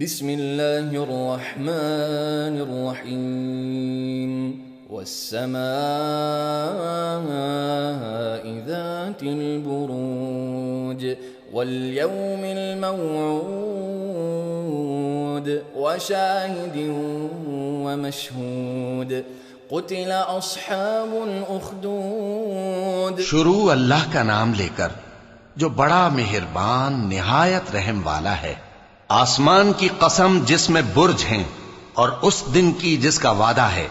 بسم الله الرحمن الرحيم والسماء ذات البروج واليوم الموعود وشاهد ومشهود قتل أصحاب الأخدود. شروع اللہ کا نام لے کر جو بڑا مہربان نہایت رحم والا ہے. آسمان کی قسم جس میں برج ہیں اور اس دن کی جس کا وعدہ ہے،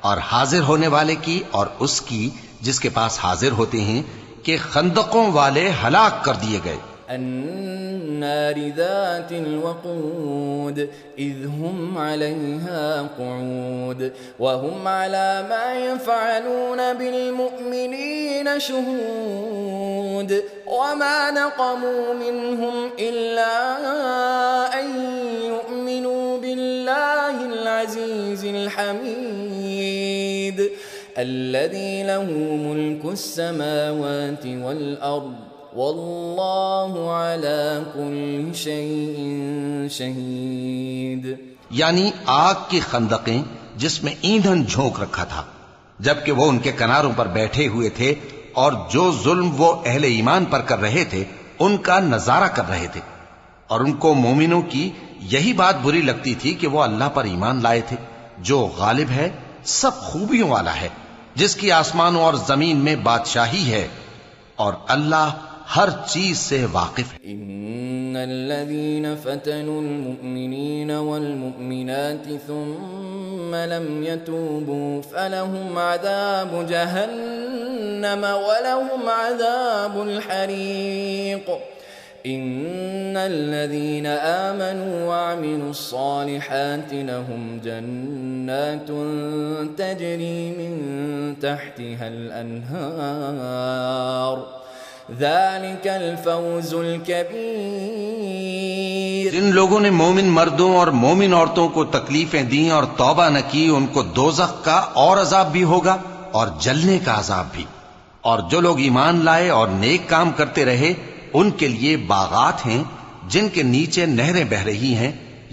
اور حاضر ہونے والے کی اور اس کی جس کے پاس حاضر ہوتے ہیں کہ خندقوں والے ہلاک کر دیے گئے. النار ذات الوقود إذ هم عليها قعود وهم على ما يفعلون بالمؤمنين شهود وما نقموا منهم إلا أن يؤمنوا بالله العزيز الحميد الذي له ملك السماوات والأرض واللہ علی کل شیء شہید. یعنی آگ کی خندقیں جس میں ایندھن جھونک رکھا تھا جبکہ وہ ان کے کناروں پر بیٹھے ہوئے تھے، اور جو ظلم وہ اہل ایمان پر کر رہے تھے ان کا نظارہ کر رہے تھے، اور ان کو مومنوں کی یہی بات بری لگتی تھی کہ وہ اللہ پر ایمان لائے تھے جو غالب ہے، سب خوبیوں والا ہے، جس کی آسمانوں اور زمین میں بادشاہی ہے، اور اللہ ہر چیز سے واقف ہے. ان الذين فتنوا المؤمنين والمؤمنات ثم لم يتوبوا فلهم عذاب جهنم ولهم عذاب الحريق. ان الذين آمنوا وعملوا الصالحات لهم جنات تجري من تحتها الأنهار ذلك الفوز الكبير. جن لوگوں نے مومن مردوں اور مومن عورتوں کو تکلیفیں دیں اور توبہ نہ کی ان کو دوزخ کا اور عذاب بھی ہوگا اور جلنے کا عذاب بھی، اور جو لوگ ایمان لائے اور نیک کام کرتے رہے ان کے لیے باغات ہیں جن کے نیچے نہریں بہ رہی ہیں.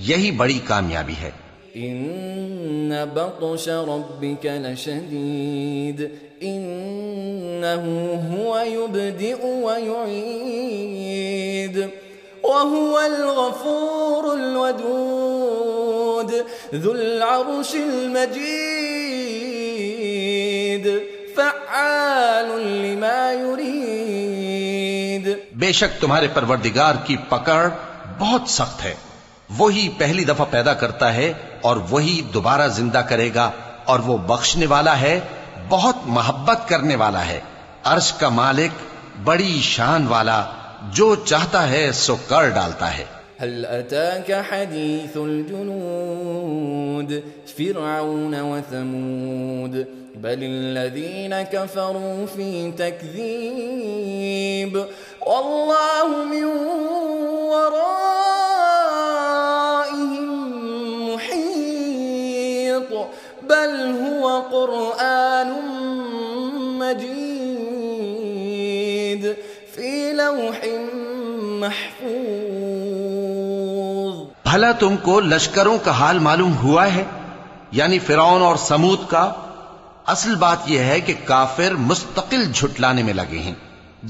یہی بڑی کامیابی ہے. ان بطش ربك لشدید انه هو يبدئ ويعيد وهو الغفور الودود ذو العرش المجيد فعال لما يريد. بے شک تمہارے پروردگار کی پکڑ بہت سخت ہے. وہی پہلی دفعہ پیدا کرتا ہے اور وہی دوبارہ زندہ کرے گا، اور وہ بخشنے والا ہے، بہت محبت کرنے والا ہے. عرش کا مالک، بڑی شان والا، جو چاہتا ہے سو کر ڈالتا ہے. هل أتاك حديث الجنود فرعون وثمود بل الذين كفروا في تكذيب والله من ورائهم محيط بل هو قرآن مجيد في لوح محفوظ. بھلا تم کو لشکروں کا حال معلوم ہوا ہے، یعنی فرعون اور سمود کا؟ اصل بات یہ ہے کہ کافر مستقل جھٹلانے میں لگے ہیں،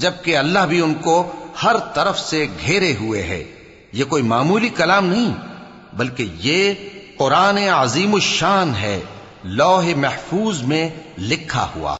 جبکہ اللہ بھی ان کو ہر طرف سے گھیرے ہوئے ہے. یہ کوئی معمولی کلام نہیں بلکہ یہ قرآن عظیم الشان ہے، لوح محفوظ میں لکھا ہوا.